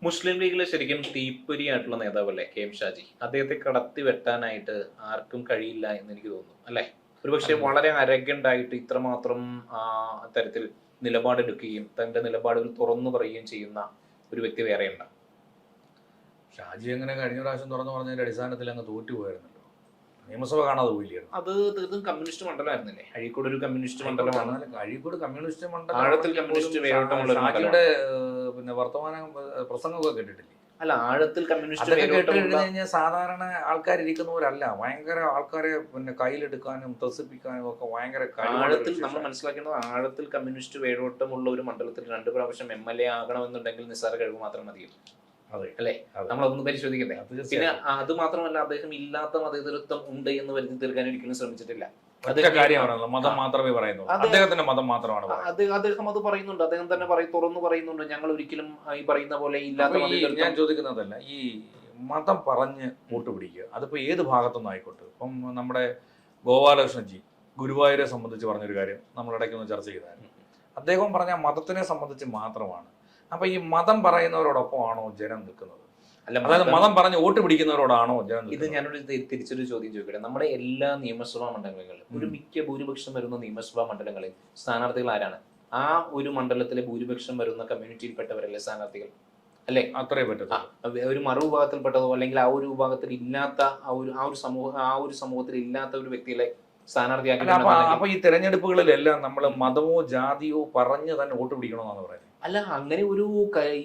മുസ്ലിം ലീഗിലെ ശരിക്കും തീപ്പൊരിയായിട്ടുള്ള നേതാവല്ലേ കെ.എം. ഷാജി? അദ്ദേഹത്തെ കടത്തി വെട്ടാനായിട്ട് ആർക്കും കഴിയില്ല എന്ന് എനിക്ക് തോന്നുന്നു അല്ലെ? ഒരുപക്ഷെ അല്ല വളരെ അരഗണ്ടായിട്ട് ഇത്രമാത്രം തരത്തിൽ നിലപാടെടുക്കുകയും തന്റെ നിലപാടുകൾ തുറന്നു പറയുകയും ചെയ്യുന്ന ഒരു വ്യക്തി വേറെയുണ്ട്. ഷാജി അങ്ങനെ കഴിഞ്ഞ പ്രാവശ്യം തുറന്നു പറഞ്ഞതിന്റെ അടിസ്ഥാനത്തിൽ അങ്ങ് തോറ്റുപോയായിരുന്നല്ലോ. നിയമസഭ കാണാതെ പോയില്ലായിരുന്നു. അത് തീർത്തും കമ്മ്യൂണിസ്റ്റ് മണ്ഡലമായിരുന്നില്ലേ? അഴീക്കോട് ഒരു കമ്മ്യൂണിസ്റ്റ് മണ്ഡലമാണ്. അഴീക്കോട് കമ്മ്യൂണിസ്റ്റ് ആഴത്തിൽ കമ്മ്യൂണിസ്റ്റ് വേരോട്ടമുള്ള ഒരു മണ്ഡലമാണ്. ഷാജിയുടെ പിന്നെ വർത്തമാനം പ്രസംഗമൊക്കെ കേട്ടിട്ടില്ലേ? അല്ല, ആഴത്തിൽ കമ്മ്യൂണിസ്റ്റ് അതൊക്കെ കേട്ട് കഴിഞ്ഞു വേരോട്ടമുള്ള കഴിഞ്ഞാൽ സാധാരണ ആൾക്കാരിരിക്കുന്നവരല്ല, ഭയങ്കര ആൾക്കാരെ പിന്നെ കയ്യിലെടുക്കാനും ത്രസിപ്പിക്കാനും ഒക്കെ ഭയങ്കര ആഴത്തിൽ നമ്മൾ മനസ്സിലാക്കേണ്ടത് ആഴത്തിൽ കമ്മ്യൂണിസ്റ്റ് വേരോട്ടമുള്ള ഒരു മണ്ഡലത്തിൽ 2 പ്രാവശ്യം MLA ആകണമെന്നുണ്ടെങ്കിൽ നിസ്സാര കഴിവ് മാത്രം മതിയോ? അല്ലേ? നമ്മളതൊന്ന് പരിശോധിക്കണ്ടേ? പിന്നെ അത് മാത്രമല്ല, അദ്ദേഹം ഇല്ലാത്ത മതേതരത്വം ഉണ്ട് എന്ന് വരുത്തി തീർക്കാൻ ഒരിക്കലും ശ്രമിച്ചിട്ടില്ല. മതം മാത്രമേ പറയുന്നുള്ളൂ, അദ്ദേഹത്തിന്റെ മതം മാത്രമാണ് അദ്ദേഹം അത് പറയുന്നുണ്ട്. അദ്ദേഹം തന്നെ തുറന്നു പറയുന്നുണ്ട്, ഞങ്ങൾ ഒരിക്കലും ഈ പറയുന്ന പോലെ ഇല്ലാത്ത. ഞാൻ ചോദിക്കുന്നതല്ല, ഈ മതം പറഞ്ഞ് വോട്ട് പിടിക്കുക, അതിപ്പോ ഏത് ഭാഗത്തുനിന്ന് ആയിക്കോട്ടെ. ഇപ്പം നമ്മുടെ ഗോപാലകൃഷ്ണൻജി ഗുരുവായൂരെ സംബന്ധിച്ച് പറഞ്ഞൊരു കാര്യം നമ്മൾ ഇടയ്ക്കൊന്ന് ചർച്ച ചെയ്തായിരുന്നു. അദ്ദേഹം പറഞ്ഞ മതത്തിനെ സംബന്ധിച്ച് മാത്രമാണ്. അപ്പൊ ഈ മതം പറയുന്നവരോടൊപ്പമാണോ ജനം നിൽക്കുന്നത്? അതായത് മതം പറഞ്ഞ് വോട്ട് പിടിക്കുന്നവരോടാണോ ജനം? ഇത് ഞാനൊരു തിരിച്ചൊരു ചോദ്യം ചോദിക്കട്ടെ. നമ്മുടെ എല്ലാ നിയമസഭാ മണ്ഡലങ്ങളിലും ഒരു ഭൂരിപക്ഷം വരുന്ന നിയമസഭാ മണ്ഡലങ്ങളിൽ സ്ഥാനാർത്ഥികൾ ആരാണ്? ആ ഒരു മണ്ഡലത്തിലെ ഭൂരിപക്ഷം വരുന്ന കമ്മ്യൂണിറ്റിയിൽപ്പെട്ടവരല്ലേ സ്ഥാനാർത്ഥികൾ? അല്ലെ? അത്രേ പറ്റും. ഒരു മറുവിഭാഗത്തിൽപ്പെട്ടതോ അല്ലെങ്കിൽ ആ ഒരു വിഭാഗത്തിൽ ഇല്ലാത്ത ആ ഒരു സമൂഹത്തിൽ ഇല്ലാത്ത ഒരു വ്യക്തികളെ സ്ഥാനാർത്ഥിയാക്കി. അപ്പൊ ഈ തെരഞ്ഞെടുപ്പുകളിലെല്ലാം നമ്മൾ മതമോ ജാതിയോ പറഞ്ഞ് തന്നെ വോട്ട് പിടിക്കണമെന്നാണ് പറയുന്നത്. അല്ല, അങ്ങനെ ഒരു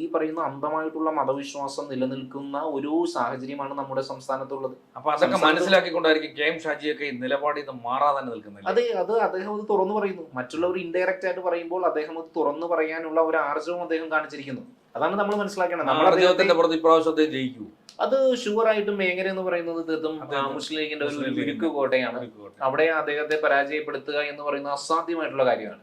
ഈ പറയുന്ന അന്ധമായിട്ടുള്ള മതവിശ്വാസം നിലനിൽക്കുന്ന ഒരു സാഹചര്യമാണ് നമ്മുടെ സംസ്ഥാനത്തുള്ളത്. അപ്പൊ അതൊക്കെ മനസ്സിലാക്കിക്കൊണ്ടായിരിക്കും കെ.എം. ഷാജിയൊക്കെ ഈ നിലപാടിൽ നിന്ന് മാറാതെ തന്നെ നിൽക്കുന്നില്ല. അത് അദ്ദേഹം അത് തുറന്നു പറയുന്നു. മറ്റുള്ളവർ ഇൻഡയറക്റ്റ് ആയിട്ട് പറയുമ്പോൾ അദ്ദേഹം അത് തുറന്നു പറയാനുള്ള ഒരു ആർജവം അദ്ദേഹം കാണിച്ചിരിക്കുന്നു. അതാണ് നമ്മൾ മനസ്സിലാക്കേണ്ടത്. നമ്മുടെ പുറത്ത് ഇപ്രാവശ്യത്തെ ജയിക്കൂ, അത് ഷുവർ ആയിട്ടും മേഖല എന്ന് പറയുന്നത് തീർത്തും മുസ്ലിം ലീഗിന്റെ ഒരു ഉരുക്ക് കോട്ടയാണ്. അവിടെ അദ്ദേഹത്തെ പരാജയപ്പെടുത്തുക എന്ന് പറയുന്നത് അസാധ്യമായിട്ടുള്ള കാര്യമാണ്.